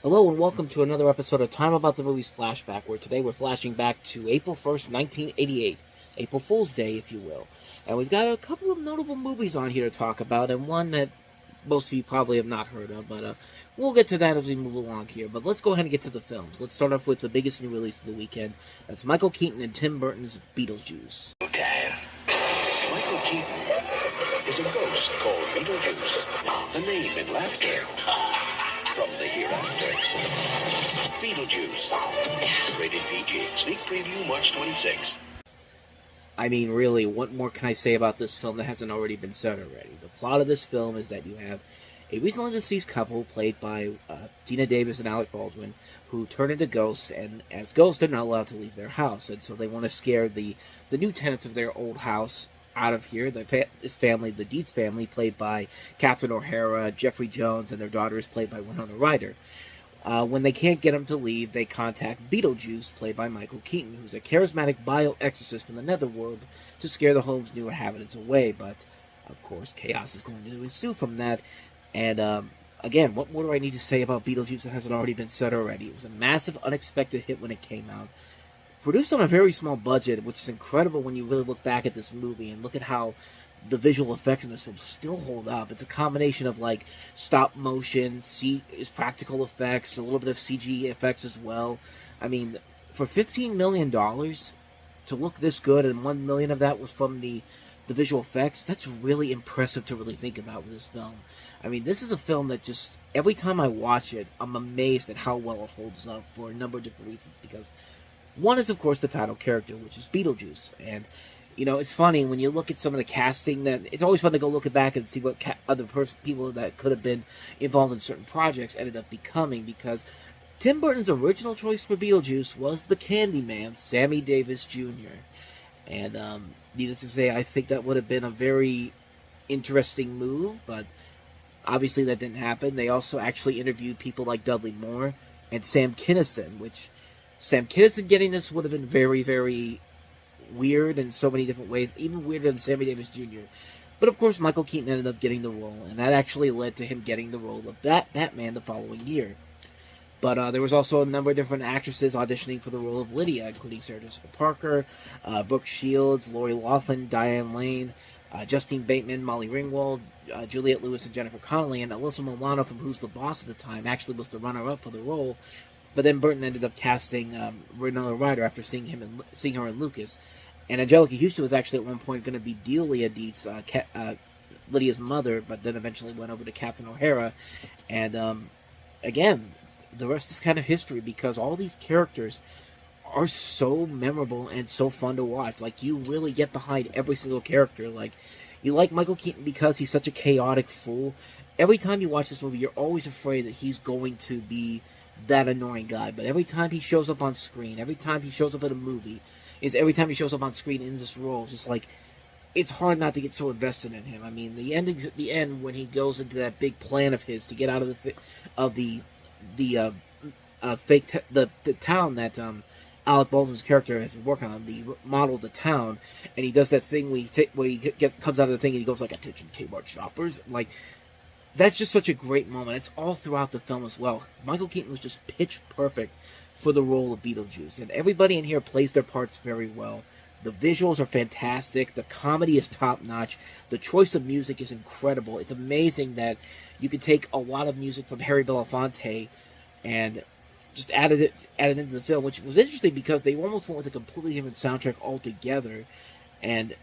Hello and welcome to another episode of Time About the Movies Flashback, where today we're flashing back to April 1st, 1988. April Fool's Day, if you will. And we've got a couple of notable movies on here to talk about, and one that most of you probably have not heard of, but we'll get to that as we move along here. But let's go ahead and get to the films. Let's start off with the biggest new release of the weekend. That's Michael Keaton and Tim Burton's Beetlejuice. Dad. Michael Keaton is a ghost called Beetlejuice, a name in laughter from the hereafter. Beetlejuice, rated PG. Sneak preview March 26th. I mean, really, what more can I say about this film that hasn't already been said already? The plot of this film is that you have a recently deceased couple played by Gina Davis and Alec Baldwin who turn into ghosts, and as ghosts, they're not allowed to leave their house, and so they want to scare the new tenants of their old house out of here. This family, the Dietz family, played by Catherine O'Hara, Jeffrey Jones, and their daughter is played by Winona Ryder. When they can't get him to leave, they contact Beetlejuice, played by Michael Keaton, who's a charismatic bio-exorcist from the netherworld, to scare the home's new inhabitants away. But, of course, chaos is going to ensue from that. And, again, what more do I need to say about Beetlejuice that hasn't already been said already? It was a massive, unexpected hit when it came out. Produced on a very small budget, which is incredible when you really look back at this movie and look at how the visual effects in this film still hold up. It's a combination of like stop motion, practical effects, a little bit of CG effects as well. I mean, for $15 million to look this good, and $1 million of that was from the visual effects, that's really impressive to really think about with this film. I mean, this is a film that just, every time I watch it, I'm amazed at how well it holds up for a number of different reasons, because one is, of course, the title character, which is Beetlejuice. And, you know, it's funny, when you look at some of the casting, that it's always fun to go look back and see what other people that could have been involved in certain projects ended up becoming, because Tim Burton's original choice for Beetlejuice was the Candyman, Sammy Davis Jr. And, needless to say, I think that would have been a very interesting move, but obviously that didn't happen. They also actually interviewed people like Dudley Moore and Sam Kinison, which Sam Kinison getting this would have been very, very weird in so many different ways, even weirder than Sammy Davis Jr. But of course, Michael Keaton ended up getting the role, and that actually led to him getting the role of Batman the following year. But there was also a number of different actresses auditioning for the role of Lydia, including Sarah Jessica Parker, Brooke Shields, Lori Loughlin, Diane Lane, Justine Bateman, Molly Ringwald, Juliette Lewis, and Jennifer Connelly, and Alyssa Milano from Who's the Boss at the time actually was the runner-up for the role. But then Burton ended up casting Winona Ryder after seeing her in Lucas. And Angelica Houston was actually at one point going to be Delia Dietz, Lydia's mother, but then eventually went over to Catherine O'Hara. And again, the rest is kind of history, because all these characters are so memorable and so fun to watch. Like, you really get behind every single character. Like, you like Michael Keaton because he's such a chaotic fool. Every time you watch this movie, you're always afraid that he's going to be that annoying guy. But every time he shows up on screen, every time he shows up in a movie, every time he shows up on screen in this role, it's just like, it's hard not to get so invested in him. I mean, the ending's at the end when he goes into that big plan of his to get out of the town that Alec Baldwin's character has been working on, the model of the town, and he does that thing where he comes out of the thing and he goes like, "Attention Kmart shoppers," like. That's just such a great moment. It's all throughout the film as well. Michael Keaton was just pitch perfect for the role of Beetlejuice. And everybody in here plays their parts very well. The visuals are fantastic. The comedy is top-notch. The choice of music is incredible. It's amazing that you could take a lot of music from Harry Belafonte and just added it into the film, which was interesting because they almost went with a completely different soundtrack altogether. And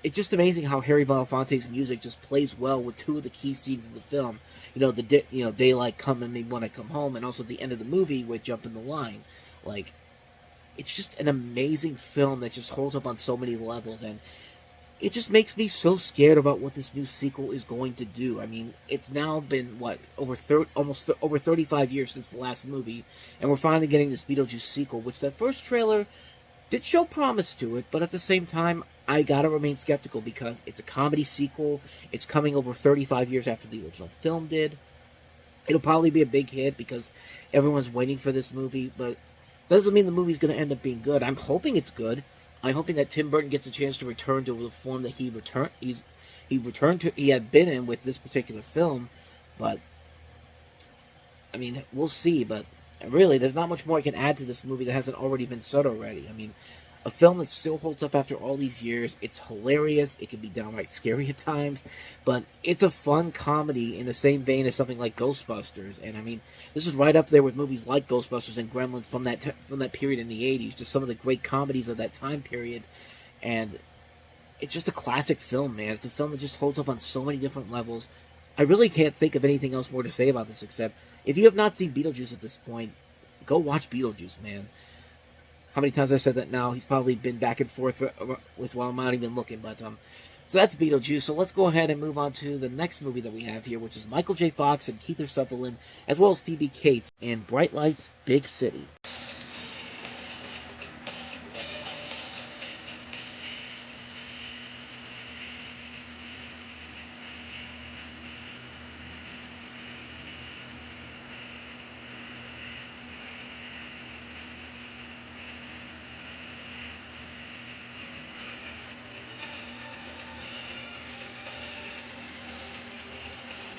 it's just amazing how Harry Belafonte's music just plays well with two of the key scenes in the film. You know, daylight come and they want to come home, and also the end of the movie with Jump in the Line. Like, it's just an amazing film that just holds up on so many levels, and it just makes me so scared about what this new sequel is going to do. I mean, it's now been, almost over 35 years since the last movie, and we're finally getting this Beetlejuice sequel, which that first trailer did show promise to it, but at the same time, I gotta remain skeptical because it's a comedy sequel. It's coming over 35 years after the original film did. It'll probably be a big hit because everyone's waiting for this movie, but that doesn't mean the movie's going to end up being good. I'm hoping it's good. I'm hoping that Tim Burton gets a chance to return to the form that he had been in with this particular film, but I mean, we'll see, but really, there's not much more I can add to this movie that hasn't already been said already. I mean, a film that still holds up after all these years. It's hilarious. It can be downright scary at times, but it's a fun comedy in the same vein as something like Ghostbusters. And I mean, this is right up there with movies like Ghostbusters and Gremlins from that period in the '80s. Just some of the great comedies of that time period, and it's just a classic film, man. It's a film that just holds up on so many different levels. I really can't think of anything else more to say about this except if you have not seen Beetlejuice at this point, go watch Beetlejuice, man. How many times I've said that now? He's probably been back and forth with while I'm not even looking, but so that's Beetlejuice. So let's go ahead and move on to the next movie that we have here, which is Michael J. Fox and Keith Sutherland, as well as Phoebe Cates in Bright Lights, Big City.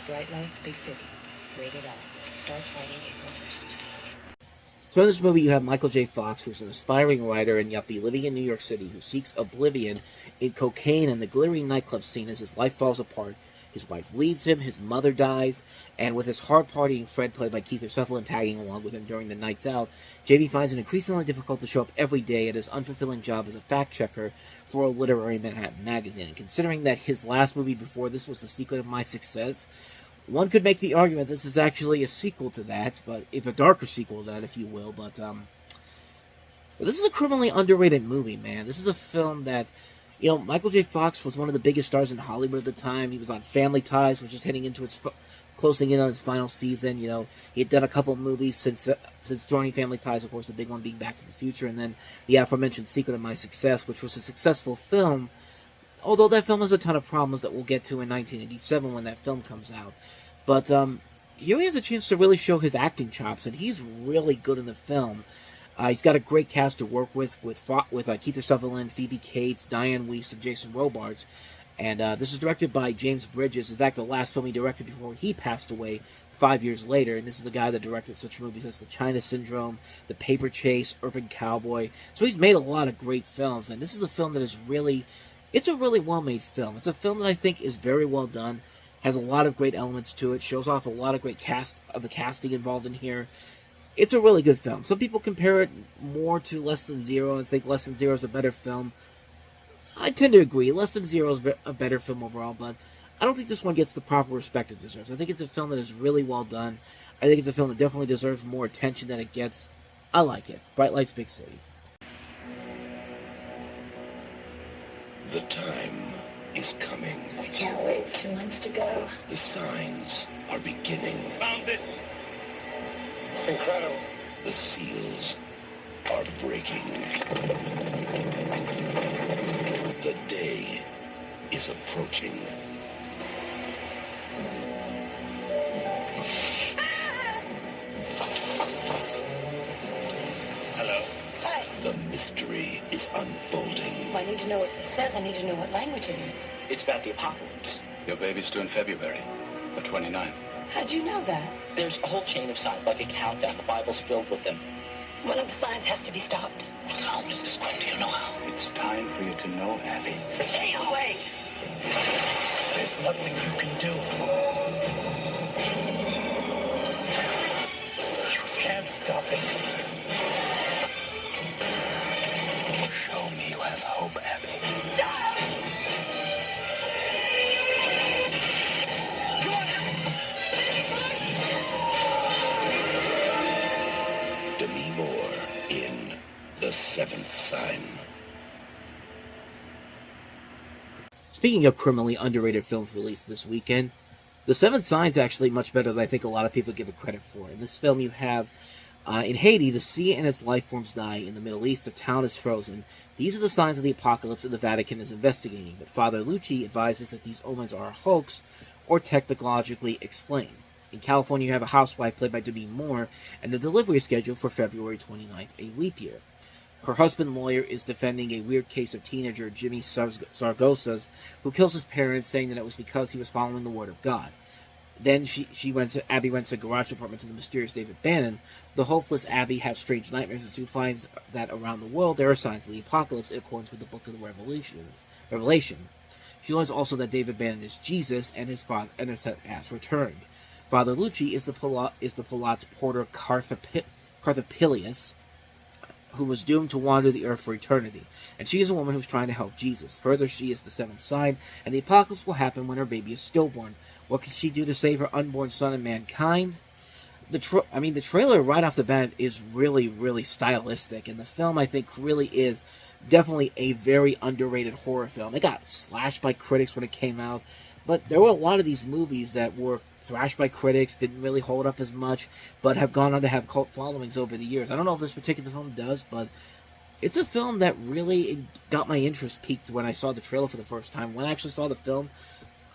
Bright Lights, Big City. Rated R. Stars Friday, April 1st. So in this movie, you have Michael J. Fox, who's an aspiring writer and yuppie living in New York City, who seeks oblivion in cocaine and the glittering nightclub scene as his life falls apart. His wife leaves him, his mother dies, and with his hard-partying Fred, played by Keith Sutherland, tagging along with him during the nights out, JB finds it increasingly difficult to show up every day at his unfulfilling job as a fact-checker for a literary Manhattan magazine. And considering that his last movie before this was The Secret of My Success, one could make the argument this is actually a sequel to that, but if a darker sequel to that, if you will. But this is a criminally underrated movie, man. This is a film that, you know, Michael J. Fox was one of the biggest stars in Hollywood at the time. He was on Family Ties, which is heading into its closing in on its final season. You know, he had done a couple movies since joining Family Ties, of course, the big one being Back to the Future, and then the aforementioned Secret of My Success, which was a successful film. Although that film has a ton of problems that we'll get to in 1987 when that film comes out. But here he has a chance to really show his acting chops, and he's really good in the film. He's got a great cast to work with Keith Sutherland, Phoebe Cates, Diane Wiest, and Jason Robards. And this is directed by James Bridges. In fact, the last film he directed before he passed away 5 years later. And this is the guy that directed such movies as The China Syndrome, The Paper Chase, Urban Cowboy. So he's made a lot of great films. And this is a film that is really... It's a really well-made film. It's a film that I think is very well done. Has a lot of great elements to it. Shows off a lot of great casting involved in here. It's a really good film. Some people compare it more to Less Than Zero and think Less Than Zero is a better film. I tend to agree. Less Than Zero is a better film overall, but I don't think this one gets the proper respect it deserves. I think it's a film that is really well done. I think it's a film that definitely deserves more attention than it gets. I like it. Bright Lights, Big City. The time is coming. I can't wait. 2 months to go. The signs are beginning. Found this. It's incredible. The seals are breaking. The day is approaching. Hello. Hi. The mystery is unfolding. I need to know what this says. I need to know what language it is. It's about the apocalypse. Your baby's due in February, the 29th. How'd you know that? There's a whole chain of signs, like a countdown. The Bible's filled with them. One of the signs has to be stopped. How, Mrs. Quinn, do you know how? It's time for you to know, Abby. Stay away! There's nothing you can do. You can't stop it. Show me you have hope, Abby. Demi Moore in The Seventh Sign. Speaking of criminally underrated films released this weekend, The Seventh Sign is actually much better than I think a lot of people give it credit for. In this film, you have in Haiti, the sea and its life forms die. In the Middle East, the town is frozen. These are the signs of the apocalypse that the Vatican is investigating, but Father Lucci advises that these omens are a hoax or technologically explained. In California, you have a housewife played by Demi Moore, and the delivery is scheduled for February 29th, a leap year. Her husband, lawyer, is defending a weird case of teenager Jimmy Sargosas, who kills his parents, saying that it was because he was following the word of God. Then Abby rents a garage apartment to the mysterious David Bannon. The hopeless Abby has strange nightmares and soon finds that around the world there are signs of the apocalypse in accordance with the Book of the Revelation. She learns also that David Bannon is Jesus and his father has returned. Father Lucci is the Pilate's porter Carthopilius, who was doomed to wander the earth for eternity, and she is a woman who's trying to help Jesus. Further, she is the seventh sign, and the apocalypse will happen when her baby is stillborn. What can she do to save her unborn son and mankind? The trailer right off the bat is really, really stylistic, and the film, I think, really is definitely a very underrated horror film. It got slashed by critics when it came out, but there were a lot of these movies that were thrashed by critics, didn't really hold up as much, but have gone on to have cult followings over the years. I don't know if this particular film does, but it's a film that really got my interest piqued when I saw the trailer for the first time. When I actually saw the film,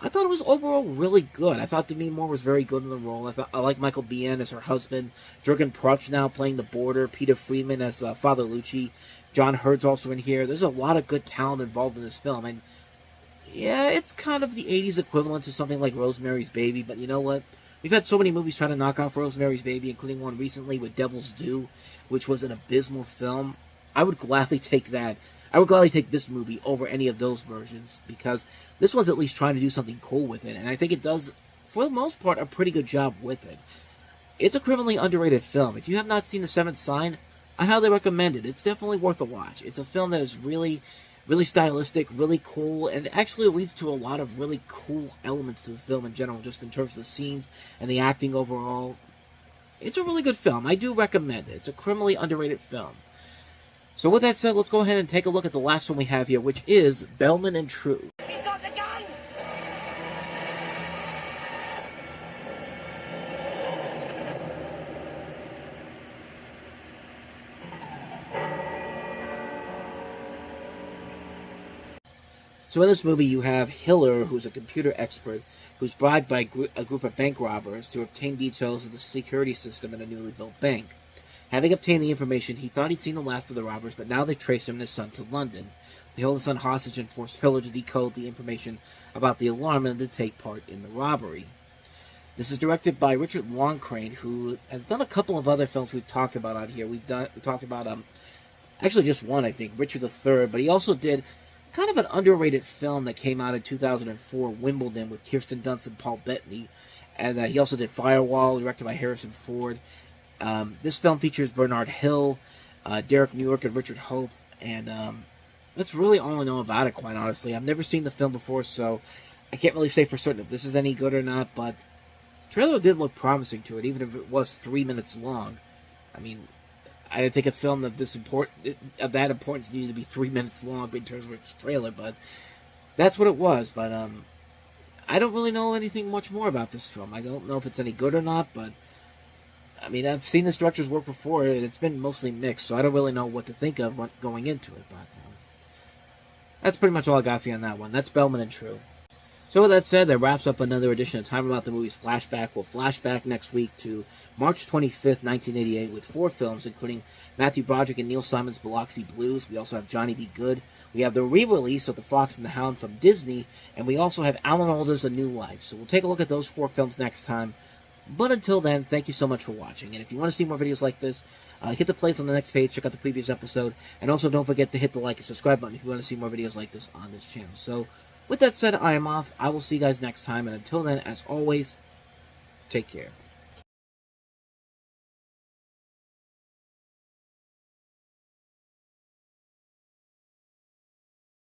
I thought it was overall really good. I thought Demi Moore was very good in the role. I like Michael Biehn as her husband, Jürgen Prochnow playing the border, Peter Friedman as Father Lucci, John Hurd's also in here. There's a lot of good talent involved in this film, and yeah, it's kind of the 80s equivalent to something like Rosemary's Baby, but you know what? We've had so many movies try to knock off Rosemary's Baby, including one recently with Devil's Due, which was an abysmal film. I would gladly take that. I would gladly take this movie over any of those versions, because this one's at least trying to do something cool with it, and I think it does, for the most part, a pretty good job with it. It's a criminally underrated film. If you have not seen The Seventh Sign, I highly recommend it. It's definitely worth a watch. It's a film that is really stylistic, really cool, and actually leads to a lot of really cool elements to the film in general, just in terms of the scenes and the acting overall. It's a really good film. I do recommend it. It's a criminally underrated film. So with that said, let's go ahead and take a look at the last one we have here, which is Bellman True. He's got the gun! So in this movie, you have Hiller, who's a computer expert, who's bribed by a group of bank robbers to obtain details of the security system in a newly built bank. Having obtained the information, he thought he'd seen the last of the robbers, but now they've traced him and his son to London. They hold his son hostage and force Hiller to decode the information about the alarm and to take part in the robbery. This is directed by Richard Loncraine, who has done a couple of other films we've talked about out here. We talked about actually just one, I think, Richard III, but he also did kind of an underrated film that came out in 2004, Wimbledon, with Kirsten Dunst and Paul Bettany. And he also did Firewall, directed by Harrison Ford. This film features Bernard Hill, Derek Newark, and Richard Hope. And that's really all I know about it, quite honestly. I've never seen the film before, so I can't really say for certain if this is any good or not. But the trailer did look promising to it, even if it was 3 minutes long. I mean, I didn't think a film of that importance needed to be 3 minutes long in terms of its trailer, but that's what it was. But I don't really know anything much more about this film. I don't know if it's any good or not, but I mean, I've seen this director's work before, and it's been mostly mixed, so I don't really know what to think of going into it. But that's pretty much all I got for you on that one. That's Bellman True. So with that said, that wraps up another edition of Time About the Movies Flashback. We'll flashback next week to March 25th, 1988 with 4 films, including Matthew Broderick and Neil Simon's Biloxi Blues. We also have Johnny B. Good. We have the re-release of The Fox and the Hound from Disney. And we also have Alan Alda's A New Life. So we'll take a look at those 4 films next time. But until then, thank you so much for watching. And if you want to see more videos like this, hit the place on the next page, check out the previous episode. And also don't forget to hit the like and subscribe button if you want to see more videos like this on this channel. So with that said, I am off. I will see you guys next time. And until then, as always, take care.